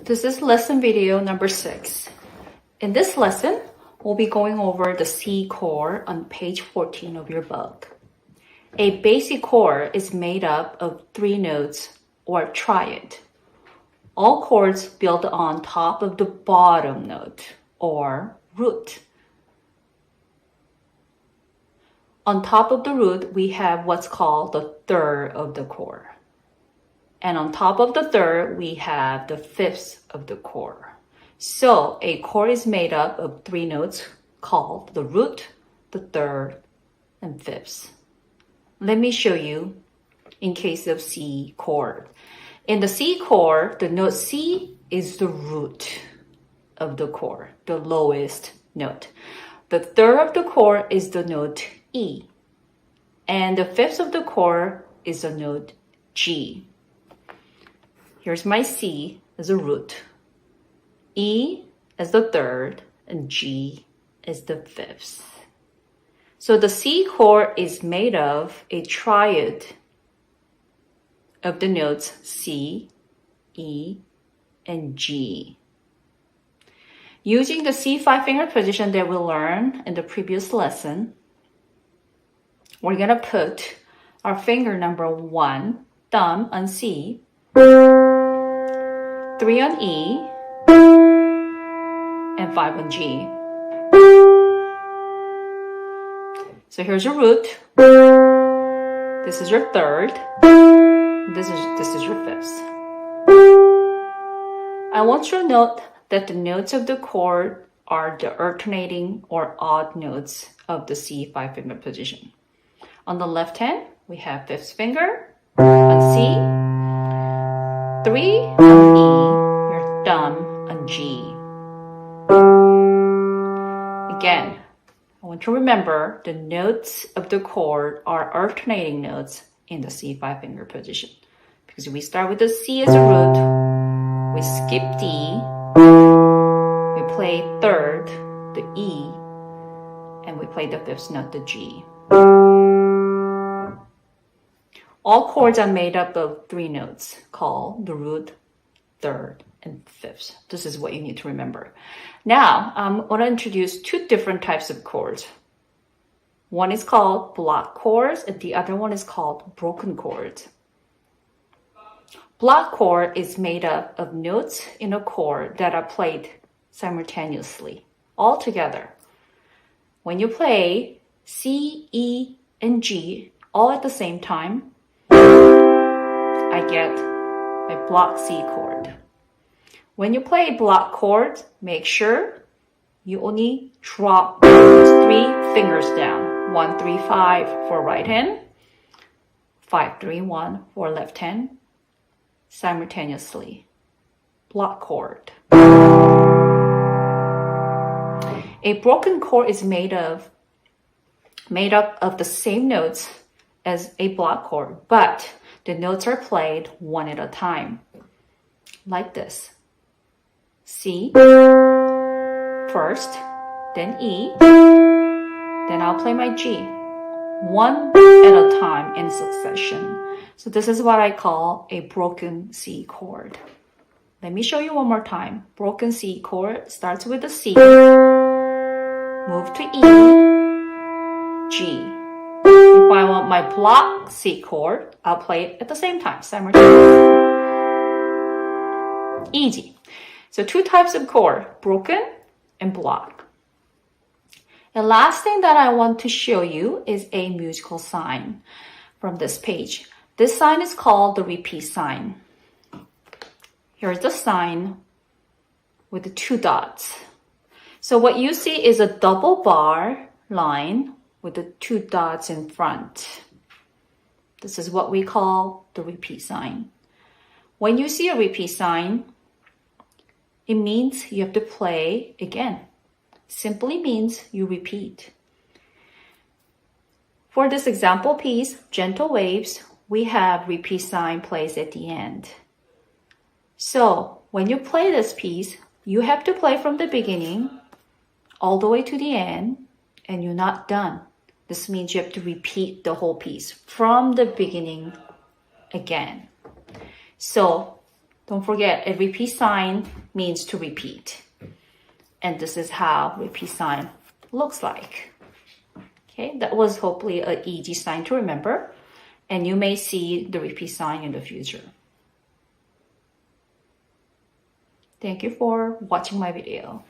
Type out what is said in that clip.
This is lesson video number 6. In this lesson, we'll be going over the C chord on page 14 of your book. A basic chord is made up of 3 notes or triad. All chords build on top of the bottom note or root. On top of the root, we have what's called the third of the chord. And on top of the third, we have the fifth of the chord. So a chord is made up of 3 notes called the root, the third, and fifth. Let me show you in case of C chord. In the C chord, the note C is the root of the chord, the lowest note. The third of the chord is the note E. And the fifth of the chord is the note G. Here's my C as a root, E as the third, and G as the fifth. So the C chord is made of a triad of the notes C, E, and G. Using the C 5-finger position that we learned in the previous lesson, we're going to put our finger number 1, thumb on C, 3 on E, and 5 on G. So here's your root. This is your third. This is your fifth. I want you to note that the notes of the chord are the alternating or odd notes of the C 5-finger position. On the left hand, we have 5th finger on C, 3 on E, your thumb on G. Again, I want to remember the notes of the chord are alternating notes in the C 5-finger position. Because we start with the C as a root, we skip D, we play third, the E, and we play the 5th note, the G. All chords are made up of 3 notes called the root, third, and fifth. This is what you need to remember. Now, I'm going to introduce 2 different types of chords. One is called block chords, and the other one is called broken chords. Block chord is made up of notes in a chord that are played simultaneously, all together. When you play C, E, and G all at the same time, I get a block C chord. When you play block chord, make sure you only drop those 3 fingers down. 1, 3, 5 for right hand, 5, 3, 1 for left hand, simultaneously. Block chord. A broken chord is made up of the same notes as a block chord, but the notes are played one at a time, like this. C first, then E, then I'll play my G, one at a time in succession. So this is what I call a broken C chord. Let me show you one more time. Broken C chord starts with the C, move to E, G. If I want my block C chord, I'll play it at the same time, simultaneously. Easy. So 2 types of chord, broken and block. The last thing that I want to show you is a musical sign from this page. This sign is called the repeat sign. Here's the sign with the 2 dots. So what you see is a double bar line with the 2 dots in front. This is what we call the repeat sign. When you see a repeat sign, it means you have to play again. Simply means you repeat. For this example piece, Gentle Waves, we have repeat sign placed at the end. So when you play this piece, you have to play from the beginning all the way to the end, and you're not done. This means you have to repeat the whole piece from the beginning again. So Don't forget, a repeat sign means to repeat. And this is how repeat sign looks like. Okay, that was hopefully an easy sign to remember. And you may see the repeat sign in the future. Thank you for watching my video.